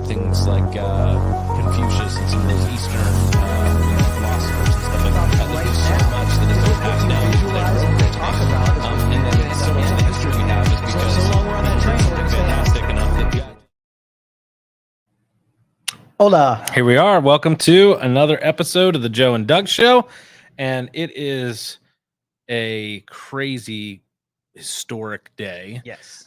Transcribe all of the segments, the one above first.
things like Confucius and some of those Eastern philosophers and stuff like that. There's so much that has been passed down to and then so much of the history we have is because something fantastic enough that Hola. Here we are. Welcome to another episode of the Joe and Doug Show, and it is a crazy historic day. Yes.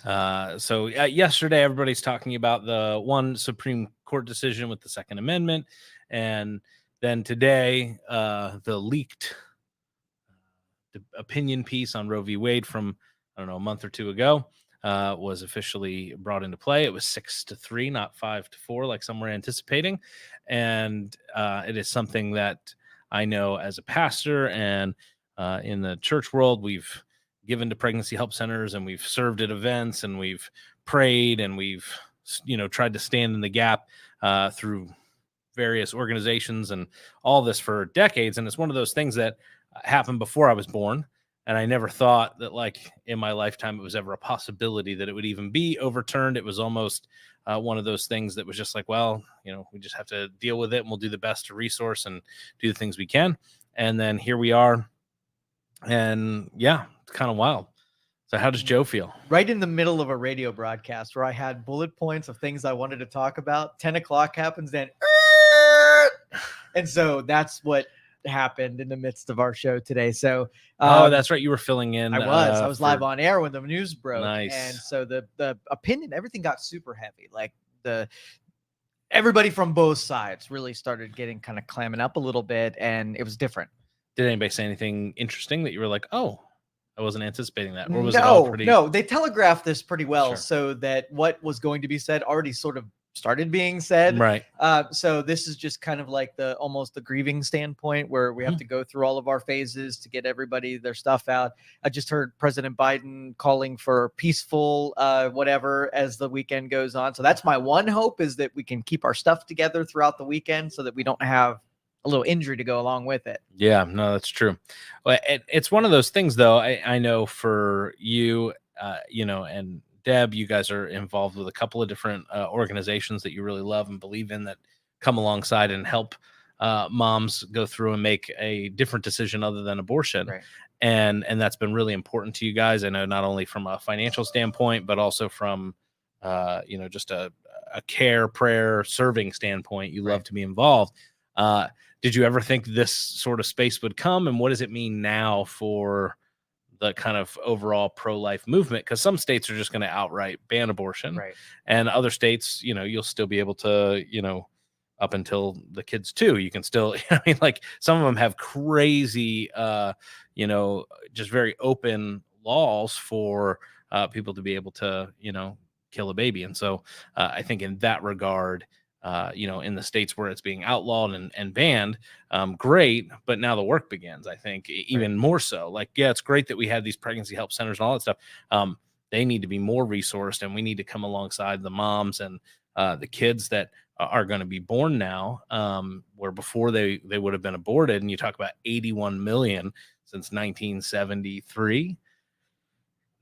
So yesterday, everybody's talking about the one Supreme Court decision with the Second Amendment, and then today, the leaked opinion piece on Roe v. Wade from a month or two ago was officially brought into play. It was 6-3, not 5-4, like some were anticipating, and it is something that I know as a pastor and in the church world, we've given to pregnancy help centers and we've served at events and we've prayed and we've tried to stand in the gap through various organizations and all this for decades. And it's one of those things that happened before I was born. And I never thought that, like, in my lifetime, it was ever a possibility that it would even be overturned. It was almost one of those things that was just like, well, we just have to deal with it and we'll do the best to resource and do the things we can. And then here we are. And yeah, it's kind of wild. So how does Joe feel? Right in the middle of a radio broadcast where I had bullet points of things I wanted to talk about. 10 o'clock happens, then. And so that's what happened in the midst of our show today. So that's right, you were filling in. I was live on air when the news broke. Nice. And so the opinion, everything got super heavy. Like everybody from both sides really started getting kind of clamming up a little bit, and it was different. Did anybody say anything interesting that you were like, oh, I wasn't anticipating that? Or was it all pretty... No, they telegraphed this pretty well. Sure. So that what was going to be said already sort of started being said. Right. So this is just kind of like almost the grieving standpoint where we have to go through all of our phases to get everybody their stuff out. I just heard President Biden calling for peaceful whatever as the weekend goes on. So that's my one hope, is that we can keep our stuff together throughout the weekend so that we don't have a little injury to go along with it. Yeah, no, that's true. Well, it's one of those things, though. I know for you, and Deb, you guys are involved with a couple of different organizations that you really love and believe in that come alongside and help moms go through and make a different decision other than abortion. Right. And that's been really important to you guys. I know not only from a financial standpoint, but also from, just a care, prayer, serving standpoint. You love to be involved. Did you ever think this sort of space would come? And what does it mean now for the kind of overall pro-life movement? Because some states are just going to outright ban abortion. Right. And other states, you'll still be able to, up until the kids too, you can still, like some of them have crazy, just very open laws for people to be able to, kill a baby. And so I think in that regard, in the states where it's being outlawed and banned, great. But now the work begins, I think, even more so. Like, yeah, it's great that we have these pregnancy help centers and all that stuff. They need to be more resourced, and we need to come alongside the moms and the kids that are going to be born now, where before they would have been aborted. And you talk about 81 million since 1973.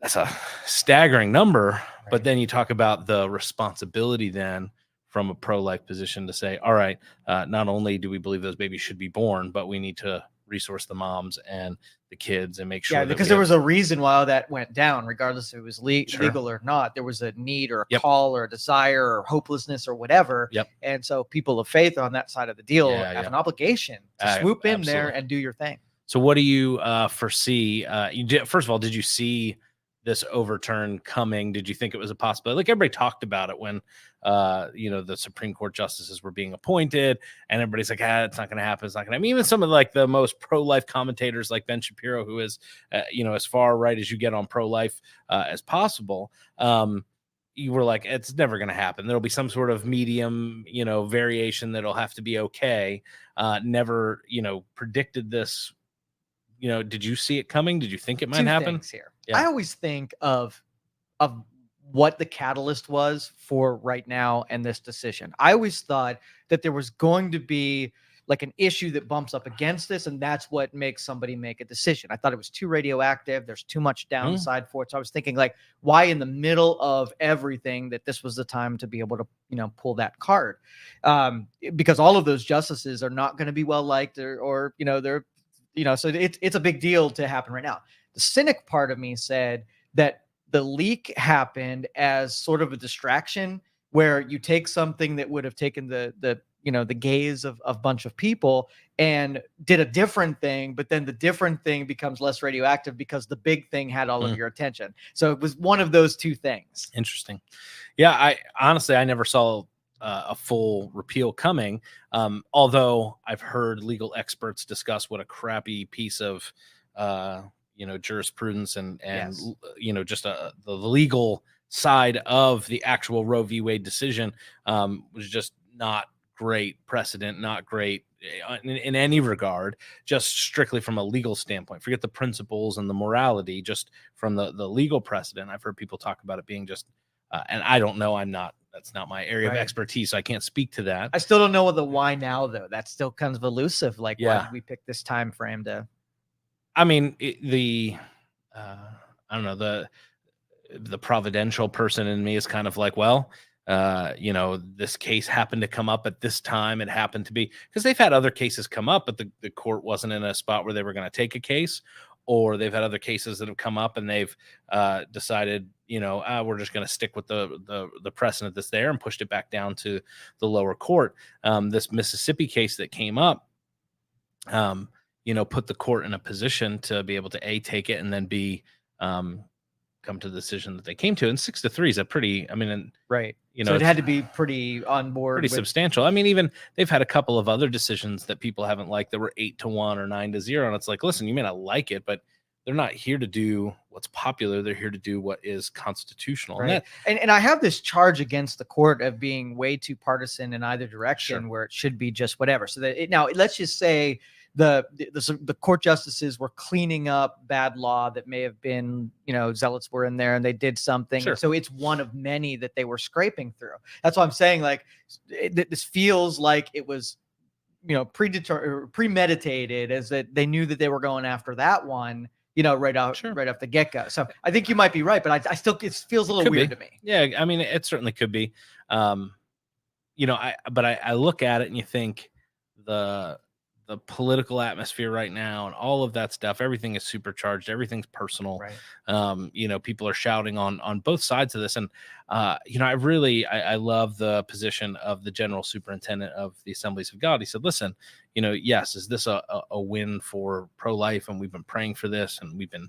That's a staggering number. Right. But then you talk about the responsibility then from a pro-life position to say, all right, not only do we believe those babies should be born, but we need to resource the moms and the kids and make sure. Yeah, because there was a reason why that went down, regardless if it was legal or not. There was a need or a call or a desire or hopelessness or whatever. Yep. And so people of faith on that side of the deal have an obligation to swoop in there and do your thing. So what do you foresee? First of all, did you see this overturn coming? Did you think it was a possibility? Like, everybody talked about it when, the Supreme Court justices were being appointed, and everybody's like, it's not going to happen. It's not going to happen. Even some of the most pro-life commentators like Ben Shapiro, who is, as far right as you get on pro-life as possible. You were like, it's never going to happen. There'll be some sort of medium, variation that'll have to be okay. Never, predicted this. Did you see it coming? Did you think it might happen? Here. Yeah. I always think of what the catalyst was for right now and this decision. I always thought that there was going to be like an issue that bumps up against this, and that's what makes somebody make a decision. I thought it was too radioactive. There's too much downside for it. So I was thinking, like, why in the middle of everything that this was the time to be able to, pull that card? Because all of those justices are not going to be well liked, or they're, so it's a big deal to happen right now. The cynic part of me said that the leak happened as sort of a distraction, where you take something that would have taken the gaze of a bunch of people and did a different thing, but then the different thing becomes less radioactive because the big thing had all of your attention. So it was one of those two things. Interesting. Yeah, I honestly, I never saw a full repeal coming. Although I've heard legal experts discuss what a crappy piece of jurisprudence and Yes. just the legal side of the actual Roe v. Wade decision was just not great precedent, not great in any regard, just strictly from a legal standpoint. Forget the principles and the morality, just from the legal precedent. I've heard people talk about it being just, and I don't know, that's not my area of expertise, so I can't speak to that. I still don't know the why now, though. That's still kind of elusive. Like, Yeah. why did we pick this time frame to? I mean, I don't know, the providential person in me is kind of like, well, this case happened to come up at this time. It happened to be because they've had other cases come up, but the court wasn't in a spot where they were going to take a case, or they've had other cases that have come up and they've decided, we're just going to stick with the precedent that's there, and pushed it back down to the lower court. This Mississippi case that came up, put the court in a position to be able to A, take it, and then B, come to the decision that they came to. And 6-3 is a pretty, right. So it had to be pretty on board, pretty substantial. I mean, even they've had a couple of other decisions that people haven't liked that were 8-1 or 9-0. And it's like, listen, you may not like it, but they're not here to do what's popular. They're here to do what is constitutional. Right. And I have this charge against the court of being way too partisan in either direction, where it should be just whatever. So that now let's just say the court justices were cleaning up bad law that may have been, zealots were in there and they did something. Sure. So it's one of many that they were scraping through. That's what I'm saying. Like, this feels like it was, premeditated, as that they knew that they were going after that one, right off the get-go. So I think you might be right, but I still, it feels a little weird to me. Yeah. I mean, it certainly could be. I look at it and you think the political atmosphere right now and all of that stuff, everything is supercharged, everything's personal. Right. People are shouting on both sides of this. And, I love the position of the general superintendent of the Assemblies of God. He said, listen, yes, is this a win for pro-life? And we've been praying for this, and we've been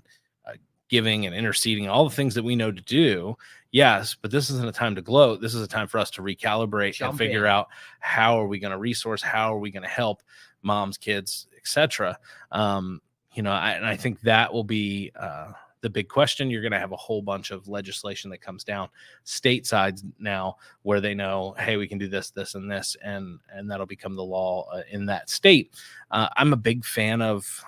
giving and interceding, all the things that we know to do. Yes, but this isn't a time to gloat. This is a time for us to recalibrate and figure out, how are we going to resource? How are we going to help moms, kids, etc. I think that will be the big question. You're going to have a whole bunch of legislation that comes down stateside now, where they know, hey, we can do this, this, and this, and that'll become the law in that state. I'm a big fan of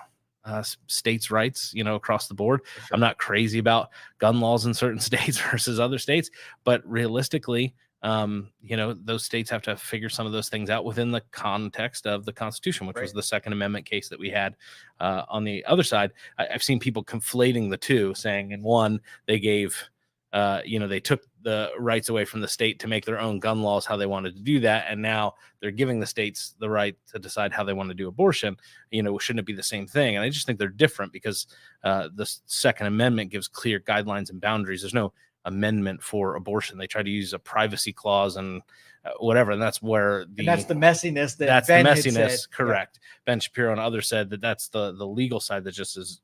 states' rights, across the board. Sure. I'm not crazy about gun laws in certain states versus other states, but realistically, those states have to figure some of those things out within the context of the Constitution, which was the Second Amendment case that we had on the other side. I've seen people conflating the two, saying in one, they gave, they took the rights away from the state to make their own gun laws how they wanted to do that. And now they're giving the states the right to decide how they want to do abortion. Shouldn't it be the same thing? And I just think they're different, because the Second Amendment gives clear guidelines and boundaries. There's no amendment for abortion. They try to use a privacy clause and whatever, and that's where that's the messiness. That's Ben the messiness. Correct. Yeah. Ben Shapiro and others said that's the legal side that just is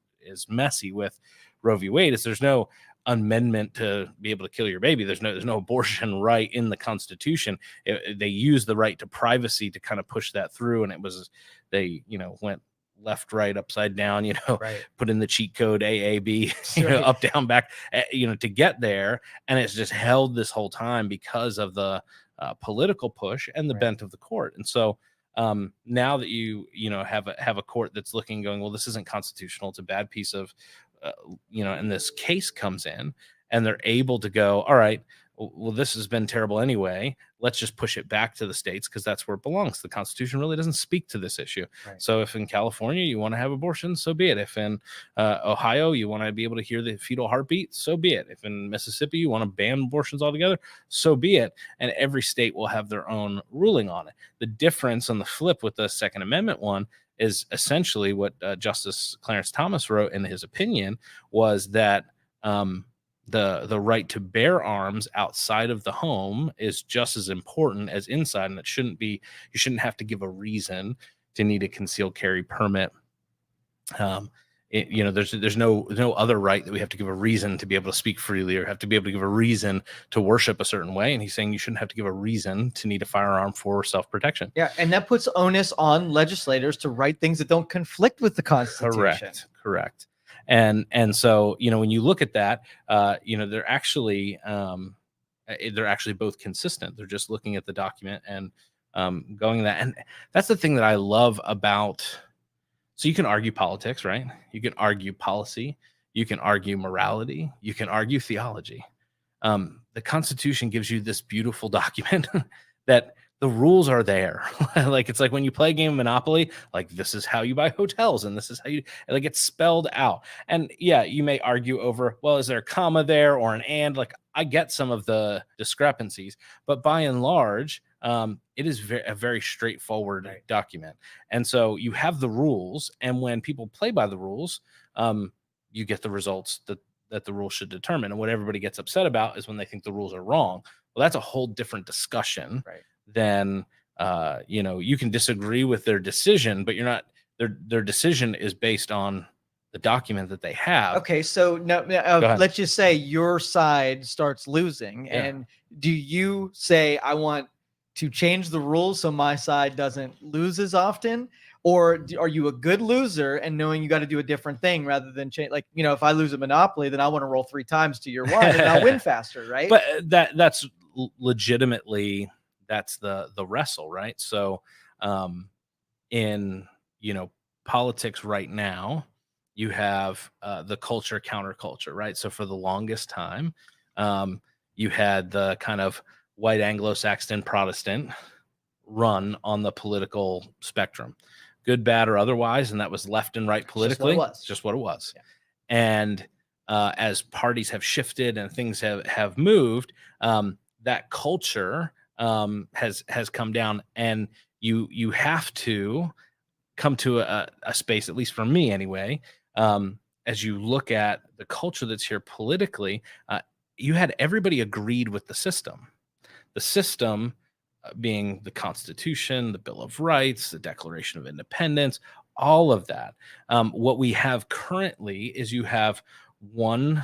messy with Roe v. Wade. Is there's no amendment to be able to kill your baby. There's no abortion right in the Constitution. They use the right to privacy to kind of push that through, and they went left, right, upside down, put in the cheat code AAB, up, down, back, to get there. And it's just held this whole time because of the political push and the bent of the court. And so now that you have a court that's looking, going, well, this isn't constitutional. It's a bad piece of, and this case comes in, and they're able to go, all right, well, this has been terrible anyway. Let's just push it back to the states because that's where it belongs. The Constitution really doesn't speak to this issue. Right. So if in California you want to have abortion, so be it. If in Ohio you want to be able to hear the fetal heartbeat, so be it. If in Mississippi you want to ban abortions altogether, so be it. And every state will have their own ruling on it. The difference on the flip with the Second Amendment one is essentially what Justice Clarence Thomas wrote in his opinion was that the right to bear arms outside of the home is just as important as inside, and you shouldn't have to give a reason to need a concealed carry permit. There's no other right that we have to give a reason to be able to speak freely or have to be able to give a reason to worship a certain way. And he's saying you shouldn't have to give a reason to need a firearm for self-protection. Yeah, and that puts onus on legislators to write things that don't conflict with the Constitution. Correct. And so, when you look at that, they're actually both consistent. They're just looking at the document and going that. And that's the thing that I love about. So you can argue politics, right? You can argue policy. You can argue morality. You can argue theology. The Constitution gives you this beautiful document that the rules are there. Like, it's like when you play a game of Monopoly, like this is how you buy hotels and this is how you, like, it's spelled out. And yeah, you may argue over, well, is there a comma there or an and? Like, I get some of the discrepancies, but by and large, it is a very straightforward document. And so you have the rules, and when people play by the rules, you get the results that the rules should determine. And what everybody gets upset about is when they think the rules are wrong. Well, that's a whole different discussion than, you can disagree with their decision, but you're not, their decision is based on the document that they have. Okay, so now let's just say your side starts losing, and do you say, I want to change the rules so my side doesn't lose as often? Or are you a good loser and knowing you got to do a different thing rather than change? Like, if I lose a Monopoly, then I want to roll 3 times to your 1 and I'll win faster, right? But that's legitimately, that's the wrestle, right? So in politics right now, you have the culture counterculture, right? So for the longest time, you had the kind of white Anglo-Saxon Protestant run on the political spectrum, good, bad, or otherwise, and that was left and right politically. Just what it was. Yeah. And as parties have shifted and things have moved, that culture has come down, and you have to come to a space, at least for me anyway, as you look at the culture that's here politically, you had everybody agreed with the system. The system being the Constitution, the Bill of Rights, the Declaration of Independence, all of that. What we have currently is you have one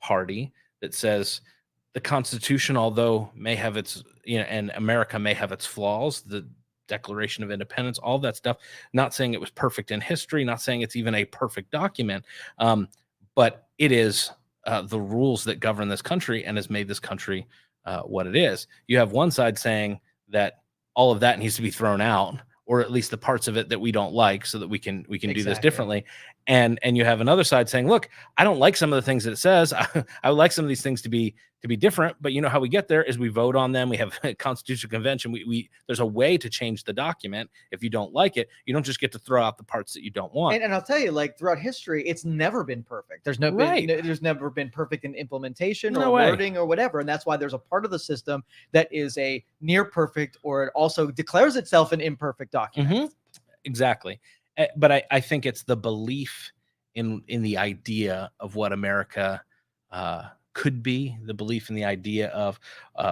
party that says the Constitution, although may have its, and America may have its flaws, the Declaration of Independence, all that stuff, not saying it was perfect in history, not saying it's even a perfect document, but it is the rules that govern this country and has made this country what it is. You have one side saying that all of that needs to be thrown out, or at least the parts of it that we don't like, so that we can do this differently. And you have another side saying, look, I don't like some of the things that it says. I would like some of these things to be different, but how we get there is we vote on them. We have a constitutional convention. There's a way to change the document. If you don't like it, you don't just get to throw out the parts that you don't want. And I'll tell you, like, throughout history, it's never been perfect. There's never been perfect in implementation or wording or whatever. And that's why there's a part of the system that is a near perfect, or it also declares itself an imperfect document. Mm-hmm. Exactly. But I think it's the belief in the idea of what America could be, the belief in the idea of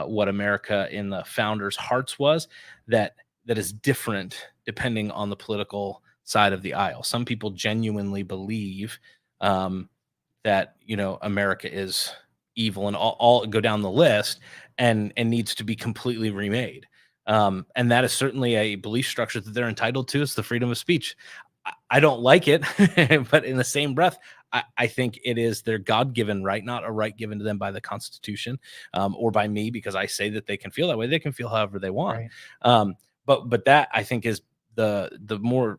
what America in the founders' hearts was, that is different depending on the political side of the aisle. Some people genuinely believe that America is evil and all go down the list and needs to be completely remade. And that is certainly a belief structure that they're entitled to. It's the freedom of speech. I don't like it, but in the same breath, I think it is their God-given right, not a right given to them by the Constitution or by me, because I say that they can feel that way. They can feel however they want. Right. But that, I think, is the more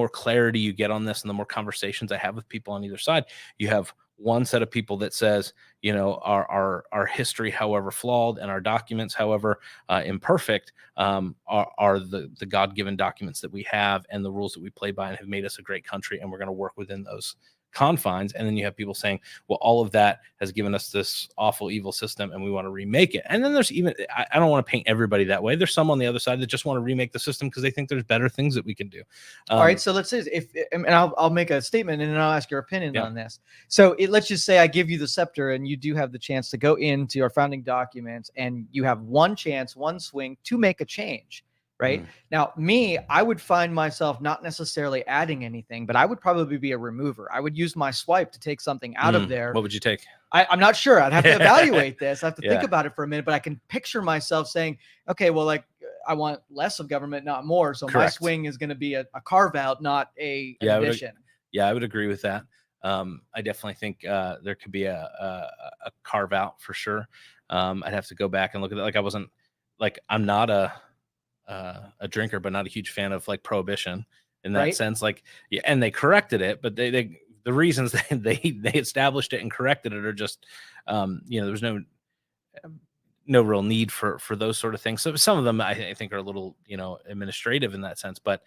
clarity you get on this, and the more conversations I have with people on either side, you have one set of people that says, our history, however flawed, and our documents, however imperfect, are the God-given documents that we have and the rules that we play by and have made us a great country, and we're going to work within those confines. And then you have people saying, well, all of that has given us this awful, evil system, and we want to remake it. And then there's even, I don't want to paint everybody that way. There's some on the other side that just want to remake the system because they think there's better things that we can do. All right. So let's say and I'll make a statement and then I'll ask your opinion on this. So let's just say I give you the scepter and you do have the chance to go into our founding documents and you have one chance, one swing to make a change. Right. Now, I would find myself not necessarily adding anything, but I would probably be a remover. I would use my swipe to take something out of there. What would you take? I'm not sure. I'd have to evaluate this. I have to think about it for a minute, but I can picture myself saying, okay, well, like I want less of government, not more. So my swing is going to be a carve out, not an addition. I would agree with that. I definitely think there could be a carve out for sure. I'd have to go back and look at it. I'm not a drinker, but not a huge fan of like prohibition in that sense. And they corrected it, but the reasons they established it and corrected it are just, there was no real need for those sort of things. So some of them I think are a little, administrative in that sense, but,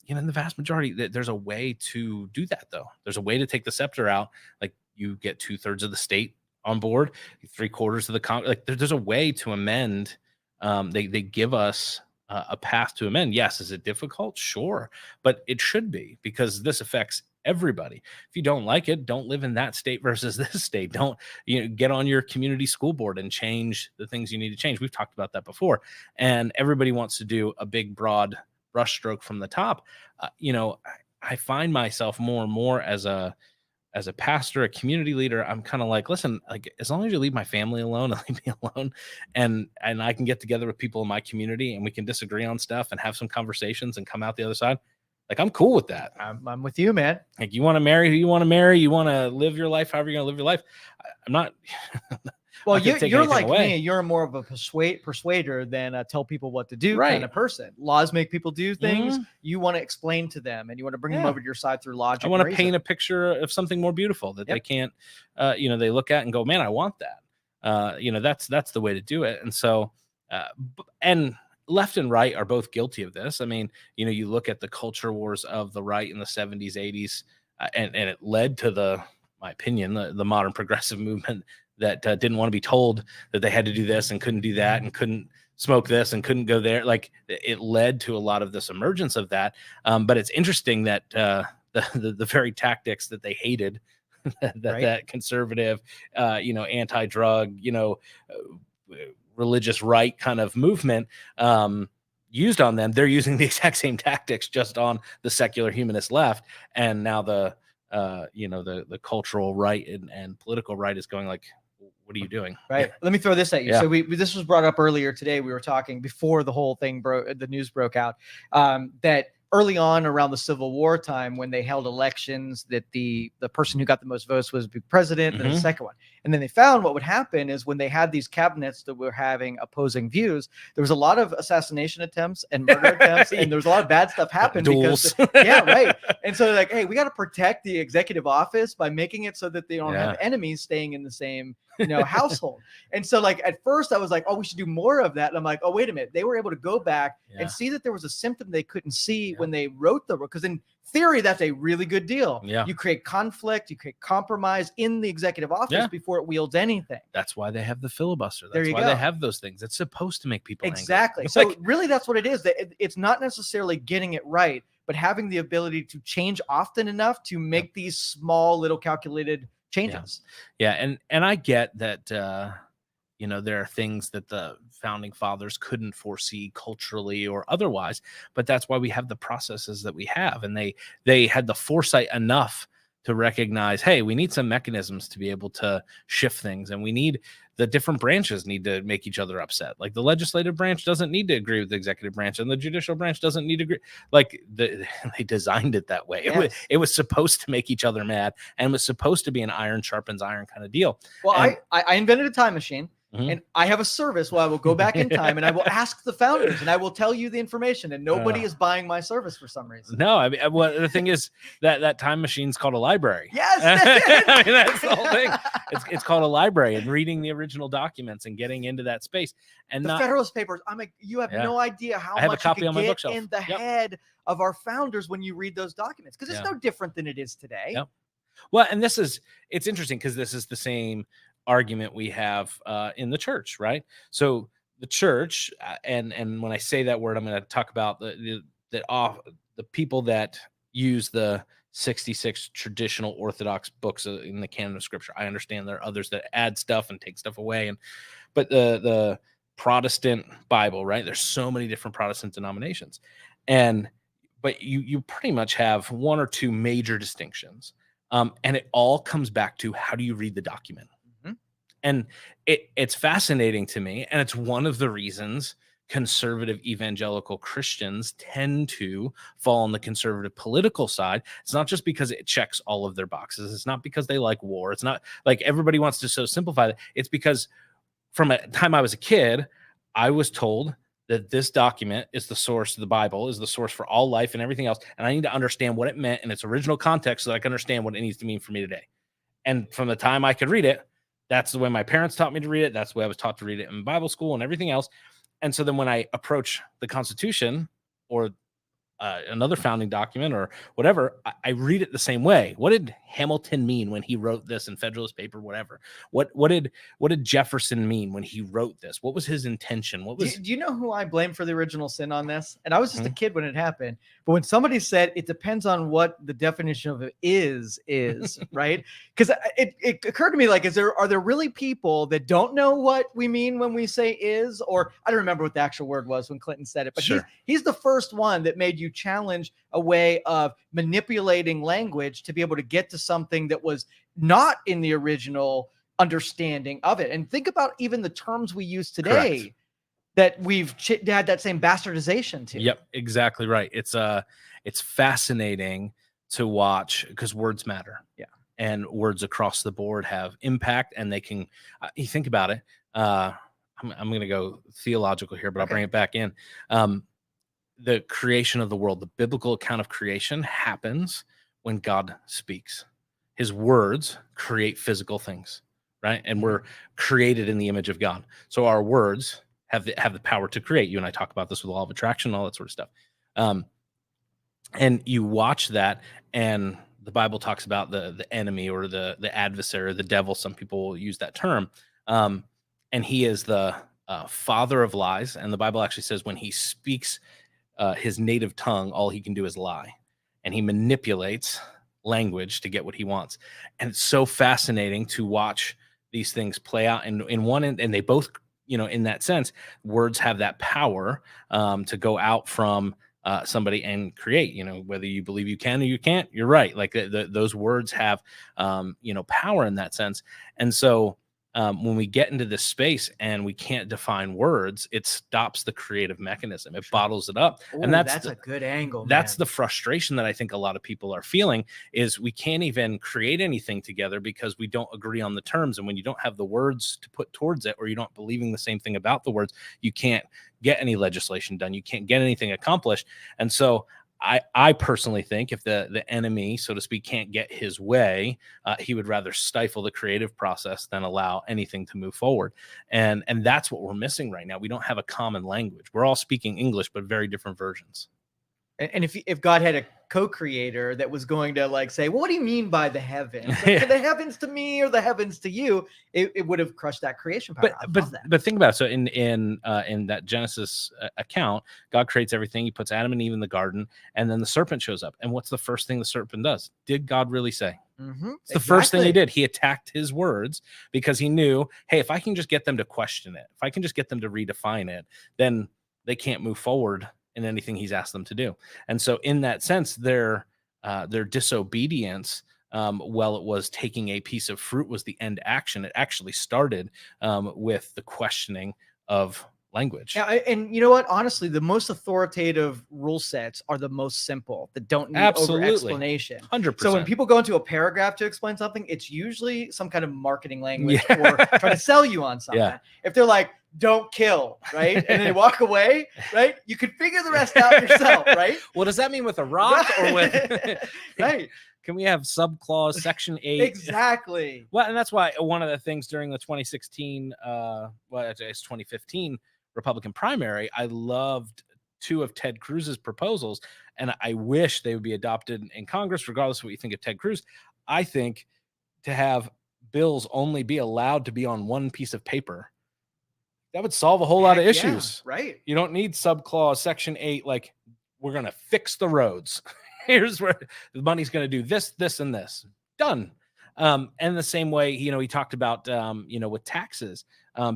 in the vast majority, there's a way to do that though. There's a way to take the scepter out. Like you get 2/3 of the state on board, 3/4 of the there's a way to amend. They give us a path to amend. Yes. Is it difficult? Sure. But it should be, because this affects everybody. If you don't like it, don't live in that state versus this state. Don't get on your community school board and change the things you need to change. We've talked about that before. And everybody wants to do a big, broad brushstroke from the top. I find myself more and more as a pastor, a community leader, I'm kind of like, listen, like as long as you leave my family alone and leave me alone, and I can get together with people in my community and we can disagree on stuff and have some conversations and come out the other side, like I'm cool with that. I'm with you, man. Like you want to marry who you want to marry, you want to live your life however you're gonna live your life. I'm not. Well, you're like me. You're more of a persuader than a tell people what to do kind of person. Laws make people do things. You want to explain to them, and you want to bring them over to your side through logic. I want to paint a picture of something more beautiful that they can't, they look at and go, man, I want that. That's the way to do it. And so, and left and right are both guilty of this. I mean, you look at the culture wars of the right in the 70s, 80s, and it led to my opinion, the modern progressive movement that didn't want to be told that they had to do this and couldn't do that and couldn't smoke this and couldn't go there. Like it led to a lot of this emergence of that. But it's interesting that the very tactics that they hated, that conservative, anti-drug, religious right kind of movement used on them, they're using the exact same tactics just on the secular humanist left. And now the cultural right and political right is going like, what are you doing? Right. Let me throw this at you. So this was brought up earlier today. We were talking before the whole thing the news broke out, that early on around the Civil War time, when they held elections, that the person who got the most votes was the president, and the second one. And then they found what would happen is when they had these cabinets that were having opposing views, there was a lot of assassination attempts and murder attempts, and there was a lot of bad stuff happened. Duels. And so they're like, hey, we got to protect the executive office by making it so that they don't have enemies staying in the same household. And so like at first I was like, oh, we should do more of that. And I'm like, oh, wait a minute. They were able to go back and see that there was a symptom they couldn't see when they wrote because in theory, that's a really good deal. Yeah. You create conflict, you create compromise in the executive office before it wields anything. That's why they have the filibuster. That's why they have those things. It's supposed to make people exactly angry. So really that's what it is. It's not necessarily getting it right, but having the ability to change often enough to make these small little calculated changes. And I get that there are things that the founding fathers couldn't foresee culturally or otherwise, but that's why we have the processes that we have. And they had the foresight enough to recognize, hey, we need some mechanisms to be able to shift things. And the different branches need to make each other upset. Like the legislative branch doesn't need to agree with the executive branch, and the judicial branch doesn't need to agree. Like they designed it that way. Yes. It was supposed to make each other mad, and was supposed to be an iron sharpens iron kind of deal. Well, I invented a time machine. And I have a service where I will go back in time and I will ask the founders and I will tell you the information, and nobody is buying my service for some reason. No, I mean, well, the thing is that time machine's called a library. Yes, I mean, that's the whole thing. It's called a library, and reading the original documents and getting into that space. And the Federalist Papers. You have no idea how I have much a copy you on can my get bookshelf. in the head of our founders when you read those documents, because it's no different than it is today. Yep. Well, and it's interesting because this is the same argument we have in the church, right? So the church, and when I say that word, I'm going to talk about the people that use the 66 traditional Orthodox books in the canon of Scripture. I understand there are others that add stuff and take stuff away, but the Protestant Bible, right? There's so many different Protestant denominations, but you pretty much have one or two major distinctions, and it all comes back to how do you read the document. And it's fascinating to me, and it's one of the reasons conservative evangelical Christians tend to fall on the conservative political side. It's not just because it checks all of their boxes. It's not because they like war. It's not like everybody wants to so simplify it. It's because from a time I was a kid, I was told that this document is the source, the Bible is the source for all life and everything else, and I need to understand what it meant in its original context so that I can understand what it needs to mean for me today. And from the time I could read it, that's the way my parents taught me to read it. That's the way I was taught to read it in Bible school and everything else. And so then when I approach the Constitution or another founding document or whatever, I read it the same way. What did Hamilton mean when he wrote this in Federalist Paper, whatever? What did Jefferson mean when he wrote this? What was his intention? Do you know who I blame for the original sin on this? And I was just a kid when it happened. But when somebody said it depends on what the definition of it is, right? Because it occurred to me, like, are there really people that don't know what we mean when we say is? Or I don't remember what the actual word was when Clinton said it, but sure. he's the first one that made you challenge a way of manipulating language to be able to get to something that was not in the original understanding of it. And think about even the terms we use today. Correct. That we've had that same bastardization to. Yep, exactly right. It's fascinating to watch because words matter. Yeah, and words across the board have impact, and they can. You think about it. I'm going to go theological here, but I'll bring it back in. The creation of the world, the biblical account of creation, happens when God speaks. His words create physical things, right? And we're created in the image of God. So our words have the power to create. You and I talk about this with the law of attraction, all that sort of stuff. And you watch that, and the Bible talks about the enemy or the adversary or the devil. Some people will use that term. And he is the father of lies. And the Bible actually says when he speaks his native tongue, all he can do is lie. And he manipulates language to get what he wants. And it's so fascinating to watch these things play out in one end, and they both, in that sense, words have that power to go out from somebody and create, whether you believe you can or you can't, you're right. Like those words have, power in that sense. And so when we get into this space and we can't define words, it stops the creative mechanism. It bottles it up. Ooh, and that's a good angle. That's the frustration that I think a lot of people are feeling is we can't even create anything together because we don't agree on the terms. And when you don't have the words to put towards it, or you're not believing the same thing about the words, you can't get any legislation done. You can't get anything accomplished. And so I personally think if the enemy, so to speak, can't get his way, he would rather stifle the creative process than allow anything to move forward. And that's what we're missing right now. We don't have a common language. We're all speaking English, but very different versions. And if God had a co-creator that was going to say, well, what do you mean by the heavens? Like, the heavens to me or the heavens to you? It would have crushed that creation power. But think about it. So in that Genesis account, God creates everything. He puts Adam and Eve in the garden, and then the serpent shows up. And what's the first thing the serpent does? Did God really say? It's the first thing he did. He attacked his words because he knew, hey, if I can just get them to question it, if I can just get them to redefine it, then they can't move forward in anything he's asked them to do. And so in that sense, their disobedience, while it was taking a piece of fruit, was the end action. It actually started with the questioning of language. Yeah, and you know what? Honestly, the most authoritative rule sets are the most simple that don't need over explanation. 100%. So when people go into a paragraph to explain something, it's usually some kind of marketing language Yeah. or trying to sell you on something. Yeah. If they're like, "Don't kill," right, and they walk away, right, you can figure the rest out yourself, right? Well, does that mean with a rock or with right? Can we have subclause section 8? Exactly. Well, and that's why one of the things during the 2016, well, it's 2015 Republican primary, I loved 2 of Ted Cruz's proposals, and I wish they would be adopted in Congress, regardless of what you think of Ted Cruz. I think to have bills only be allowed to be on one piece of paper, that would solve a whole lot of issues. Yeah, right. You don't need subclause section 8, like, we're going to fix the roads. Here's where the money's going to do this, this, and this. Done. And the same way, he talked about, with taxes,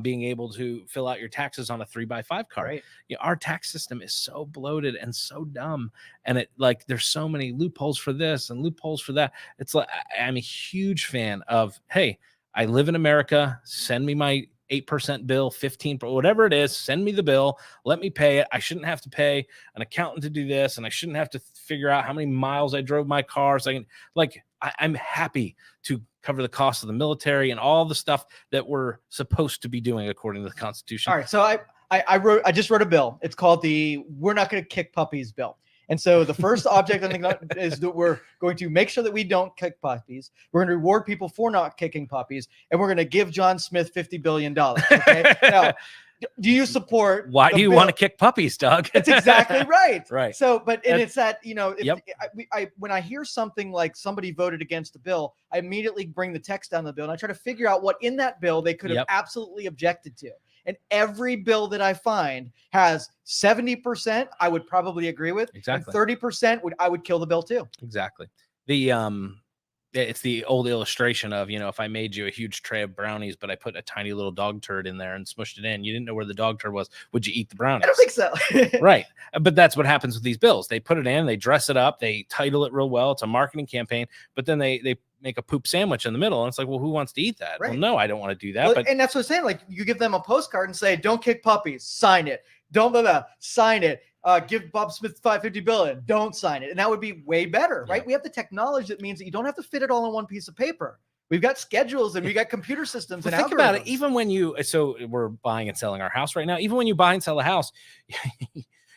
being able to fill out your taxes on a 3x5 card. Right. Our tax system is so bloated and so dumb. And there's so many loopholes for this and loopholes for that. It's like, I'm a huge fan of, hey, I live in America. Send me my 8% bill, 15%, whatever it is, send me the bill, let me pay it. I shouldn't have to pay an accountant to do this, and I shouldn't have to figure out how many miles I drove my car. So I'm happy to cover the cost of the military and all the stuff that we're supposed to be doing according to the Constitution. All right, so I just wrote a bill. It's called the "We're Not Going to Kick Puppies" bill. And so the first object I think is that we're going to make sure that we don't kick puppies. We're going to reward people for not kicking puppies, and we're going to give John Smith $50 billion. Okay. Now, do you support? Why do you want to kick puppies, Doug? That's exactly right. Right. So, it's that, when I hear something like somebody voted against the bill, I immediately bring the text down the bill and I try to figure out what in that bill they could have absolutely objected to. And every bill that I find has 70% I would probably agree with. Exactly. And 30% I would kill the bill too. Exactly. It's the old illustration of, if I made you a huge tray of brownies, but I put a tiny little dog turd in there and smushed it in, you didn't know where the dog turd was. Would you eat the brownies? I don't think so. Right. But that's what happens with these bills. They put it in, they dress it up, they title it real well. It's a marketing campaign, but then they make a poop sandwich in the middle. And it's like, well, who wants to eat that? Right. Well, no, I don't want to do that. And that's what I'm saying. Like, you give them a postcard and say, "Don't kick puppies," sign it. Don't sign it. Give Bob Smith $550 billion. Don't sign it. And that would be way better, right? We have the technology that means that you don't have to fit it all on one piece of paper. We've got schedules and we got computer systems. Well, and think about it. Even when so we're buying and selling our house right now. Even when you buy and sell a house,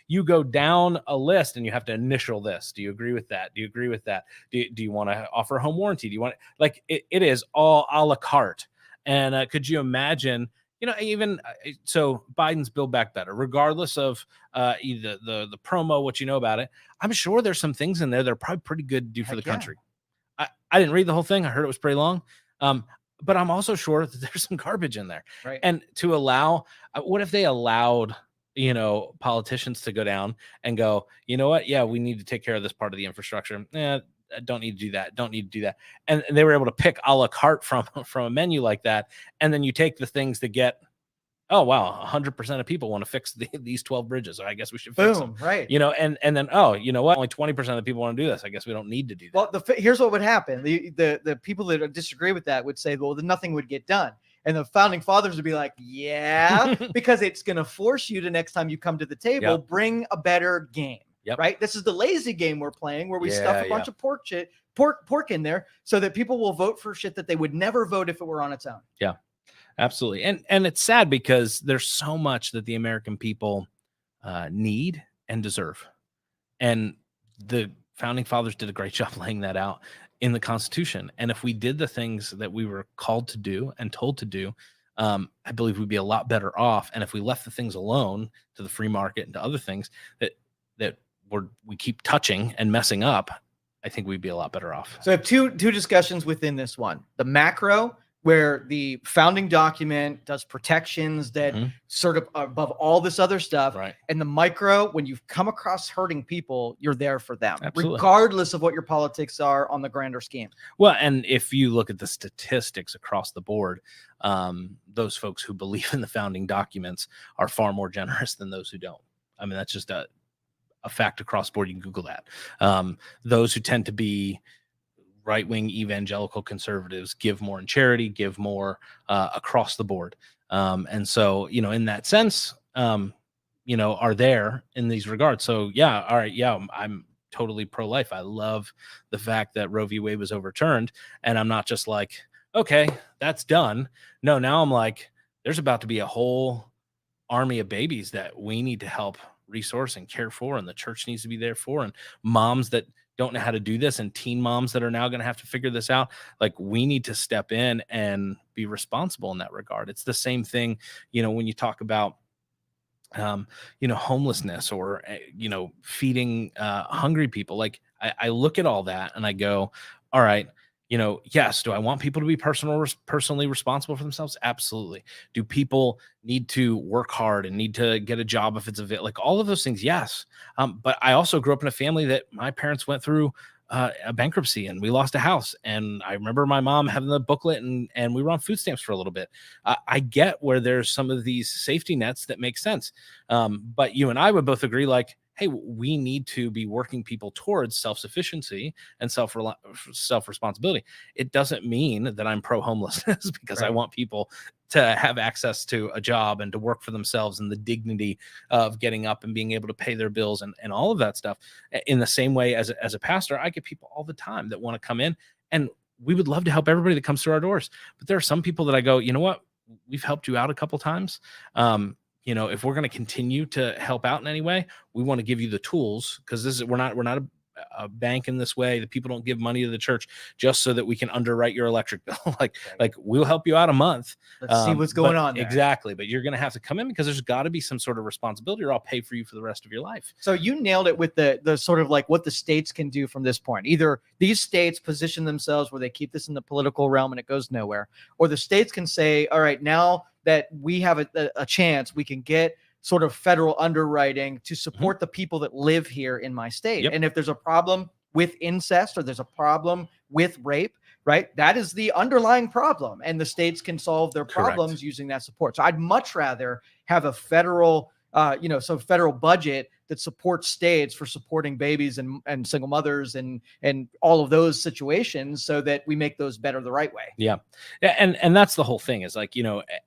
you go down a list and you have to initial this. Do you agree with that? Do you agree with that? Do you want to offer a home warranty? Do you want it is all a la carte. And could you imagine, even so Biden's Build Back Better, regardless of either the promo, what you know about it, I'm sure there's some things in there that are probably pretty good to do for the country. I didn't read the whole thing. I heard it was pretty long. But I'm also sure that there's some garbage in there. Right. And to allow, what if they allowed, politicians to go down and go, you know what? Yeah, we need to take care of this part of the infrastructure. Don't need to do that. Don't need to do that. And they were able to pick a la carte from a menu like that. And then you take the things that get, oh, wow, 100% of people want to fix these 12 bridges. So I guess we should fix them. Right. And then, oh, you know what? Only 20% of the people want to do this. I guess we don't need to do that. Well, here's what would happen. The people that disagree with that would say, well, then nothing would get done. And the founding fathers would be like, yeah, because it's going to force you to, next time you come to the table, bring a better game. Right. This is the lazy game we're playing where we stuff a bunch of pork in there so that people will vote for shit that they would never vote if it were on its own. Yeah, absolutely. And it's sad because there's so much that the American people need and deserve. And the founding fathers did a great job laying that out in the Constitution. And if we did the things that we were called to do and told to do, I believe we'd be a lot better off. And if we left the things alone to the free market and to other things that we keep touching and messing up, I think we'd be a lot better off. So I have two discussions within this one. The macro, where the founding document does protections that sort of are above all this other stuff. Right. And the micro, when you've come across hurting people, you're there for them, Absolutely. Regardless of what your politics are on the grander scheme. Well, and if you look at the statistics across the board, those folks who believe in the founding documents are far more generous than those who don't. I mean, that's just a fact across the board. You can Google that. Those who tend to be right-wing evangelical conservatives give more in charity, give more across the board. And so, in that sense, are there in these regards. So yeah, all right, yeah, I'm totally pro-life. I love the fact that Roe v. Wade was overturned, and I'm not just like, okay, that's done. No, now I'm like, there's about to be a whole army of babies that we need to help resource and care for, and the church needs to be there for, and moms that don't know how to do this, and teen moms that are now going to have to figure this out. Like, we need to step in and be responsible in that regard. It's the same thing, when you talk about homelessness, or feeding hungry people. Like, I look at all that and I go, all right, yes, do I want people to be personally responsible for themselves? Absolutely. Do people need to work hard and need to get a job if it's like all of those things? Yes. But I also grew up in a family that my parents went through a bankruptcy, and we lost a house. And I remember my mom having the booklet, and we were on food stamps for a little bit. I get where there's some of these safety nets that make sense. But you and I would both agree, like, hey, we need to be working people towards self-sufficiency and self-responsibility. It doesn't mean that I'm pro-homelessness because I want people to have access to a job and to work for themselves, and the dignity of getting up and being able to pay their bills, and all of that stuff. In the same way, as a pastor, I get people all the time that want to come in, and we would love to help everybody that comes through our doors. But there are some people that I go, you know what? We've helped you out a couple times. If we're going to continue to help out in any way, we want to give you the tools, because we're not a bank in this way. The people don't give money to the church just so that we can underwrite your electric bill. like we'll help you out a month. Let's see what's going on there. Exactly. But you're going to have to come in, because there's got to be some sort of responsibility, or I'll pay for you for the rest of your life. So you nailed it with the sort of like what the states can do from this point. Either these states position themselves where they keep this in the political realm and it goes nowhere, or the states can say, all right, now that we have a chance, we can get sort of federal underwriting to support the people that live here in my state. Yep. And if there's a problem with incest, or there's a problem with rape, right, that is the underlying problem, and the states can solve their problems using that support. So I'd much rather have a federal federal budget that supports states for supporting babies and single mothers and all of those situations, so that we make those better the right way. Yeah. And that's the whole thing, is like,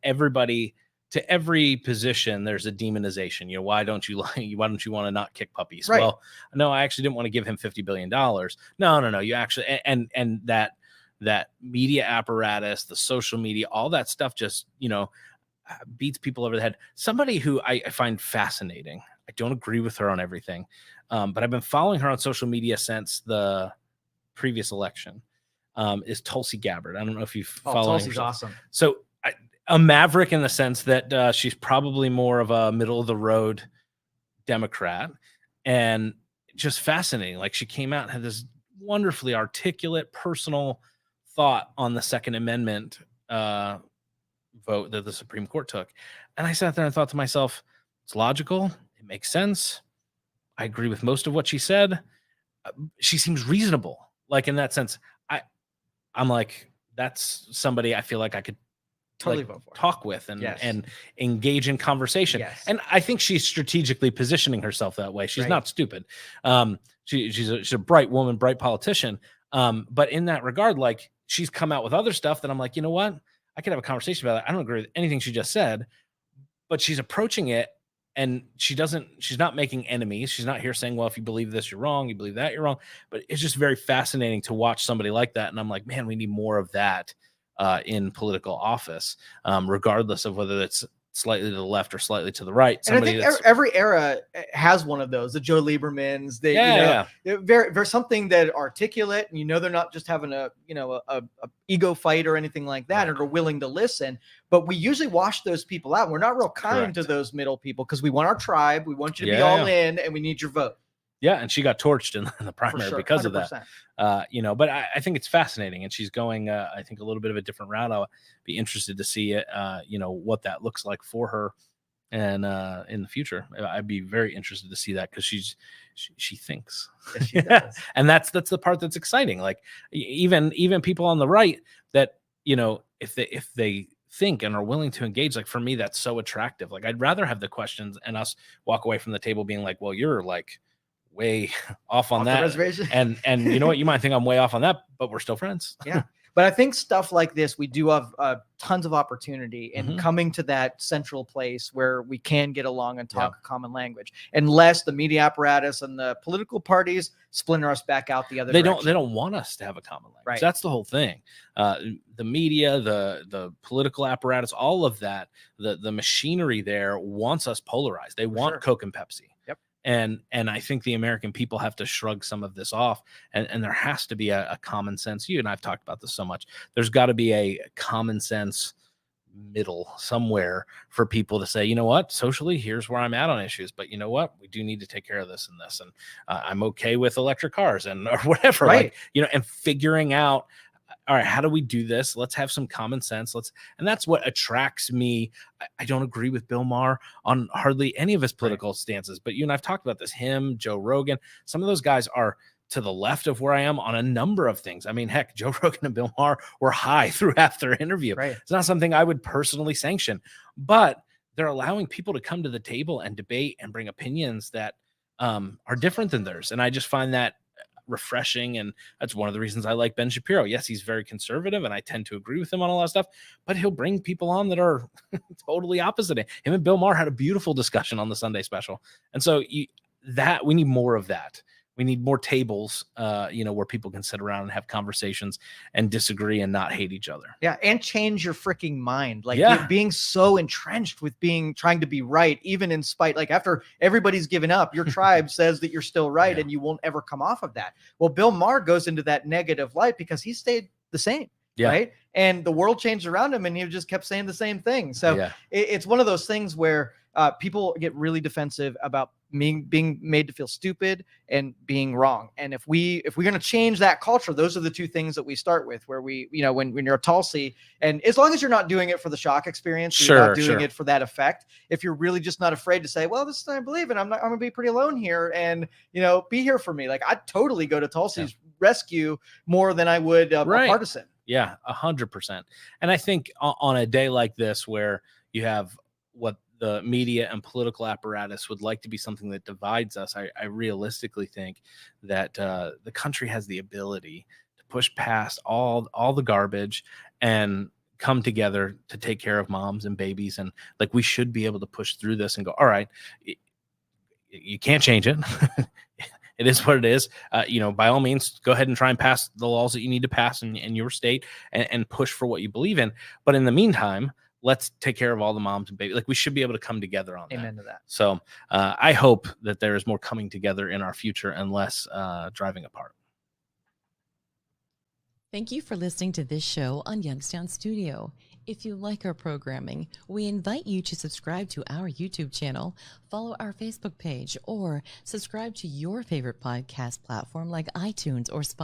everybody, to every position, there's a demonization. Why don't you want to not kick puppies? Right. Well, no, I actually didn't want to give him $50 billion. No. You actually, and that media apparatus, the social media, all that stuff just, beats people over the head. Somebody who I find fascinating, I don't agree with her on everything, but I've been following her on social media since the previous election, is Tulsi Gabbard. I don't know if you've followed. Tulsi's awesome. So a maverick in the sense that she's probably more of a middle of the road Democrat, and just fascinating. Like, she came out and had this wonderfully articulate personal thought on the Second Amendment vote that the Supreme Court took. And I sat there and thought to myself, it's logical. It makes sense. I agree with most of what she said. She seems reasonable. Like, in that sense, I'm like, that's somebody I feel like I could totally vote for, talk with, and engage in conversation. Yes. And I think she's strategically positioning herself that way. She's not stupid. She's a bright woman, bright politician. But in that regard, like, she's come out with other stuff that I'm like, you know what? I could have a conversation about it. I don't agree with anything she just said, but she's approaching it, and she's not making enemies. She's not here saying, well, if you believe this, you're wrong. You believe that, you're wrong. But it's just very fascinating to watch somebody like that. And I'm like, man, we need more of that in political office, regardless of whether it's slightly to the left or slightly to the right. And I think every era has one of those. The Joe Liebermans, they're something that articulate, and they're not just having a ego fight or anything like that, and are willing to listen. But we usually wash those people out. We're not real kind to those middle people, because we want our tribe, we want you to be all in, and we need your vote. Yeah, and she got torched in the primary because 100%. of that. But I think it's fascinating, and she's going, I think, a little bit of a different route. I'll be interested to see it, what that looks like for her, and in the future. I'd be very interested to see that, because she thinks. Yes, she does. And that's the part that's exciting. Like, even people on the right that, if they think and are willing to engage, like, for me, that's so attractive. Like, I'd rather have the questions and us walk away from the table being like, well, you're like way off on that reservation. and you know what, you might think I'm way off on that, but we're still friends. Yeah. But I think stuff like this, we do have tons of opportunity in coming to that central place where we can get along and talk a common language, unless the media apparatus and the political parties splinter us back out the other direction. They don't want us to have a common language. Right. That's the whole thing. The media, the political apparatus, all of that, the machinery there wants us polarized. They want Coke and Pepsi. Yep. And I think the American people have to shrug some of this off, and there has to be a common sense. You and I've talked about this so much. There's got to be a common sense middle somewhere for people to say, you know what, socially, here's where I'm at on issues, but you know what, we do need to take care of this and this, and I'm okay with electric cars and or whatever, right. Like, you know, and figuring out, all right, how do we do this? Let's have some common sense. And that's what attracts me. I don't agree with Bill Maher on hardly any of his political stances, but you and I've talked about this, him, Joe Rogan, some of those guys are to the left of where I am on a number of things. I mean, heck, Joe Rogan and Bill Maher were high through half their interview. Right. It's not something I would personally sanction, but they're allowing people to come to the table and debate and bring opinions that are different than theirs. And I just find that refreshing. And that's one of the reasons I like Ben Shapiro. Yes, he's very conservative and I tend to agree with him on a lot of stuff, but he'll bring people on that are totally opposite. Him and Bill Maher had a beautiful discussion on the Sunday special. And so we need more of that. We need more tables, where people can sit around and have conversations and disagree and not hate each other. Yeah, and change your freaking mind. Like being so entrenched with trying to be right, even in spite. Like after everybody's given up, your tribe says that you're still right, and you won't ever come off of that. Well, Bill Maher goes into that negative light because he stayed the same. Yeah. Right. And the world changed around him and he just kept saying the same thing. So it's one of those things where people get really defensive about being made to feel stupid and being wrong. And if we're going to change that culture, those are the two things that we start with, where we, when you're a Tulsi, and as long as you're not doing it for the shock experience, you're not doing it for that effect. If you're really just not afraid to say, well, this is what I believe in, I'm going to be pretty alone here and, be here for me. Like I'd totally go to Tulsi's rescue more than I would a partisan. Yeah, 100%. And I think on a day like this, where you have what the media and political apparatus would like to be something that divides us, I realistically think that the country has the ability to push past all the garbage and come together to take care of moms and babies. And like, we should be able to push through this and go, all right, you can't change it. It is what it is. By all means, go ahead and try and pass the laws that you need to pass in your state and push for what you believe in. But in the meantime, let's take care of all the moms and babies. Like, we should be able to come together on that. Amen to that. So I hope that there is more coming together in our future and less driving apart. Thank you for listening to this show on Youngstown Studio. If you like our programming, we invite you to subscribe to our YouTube channel, follow our Facebook page, or subscribe to your favorite podcast platform like iTunes or Spotify.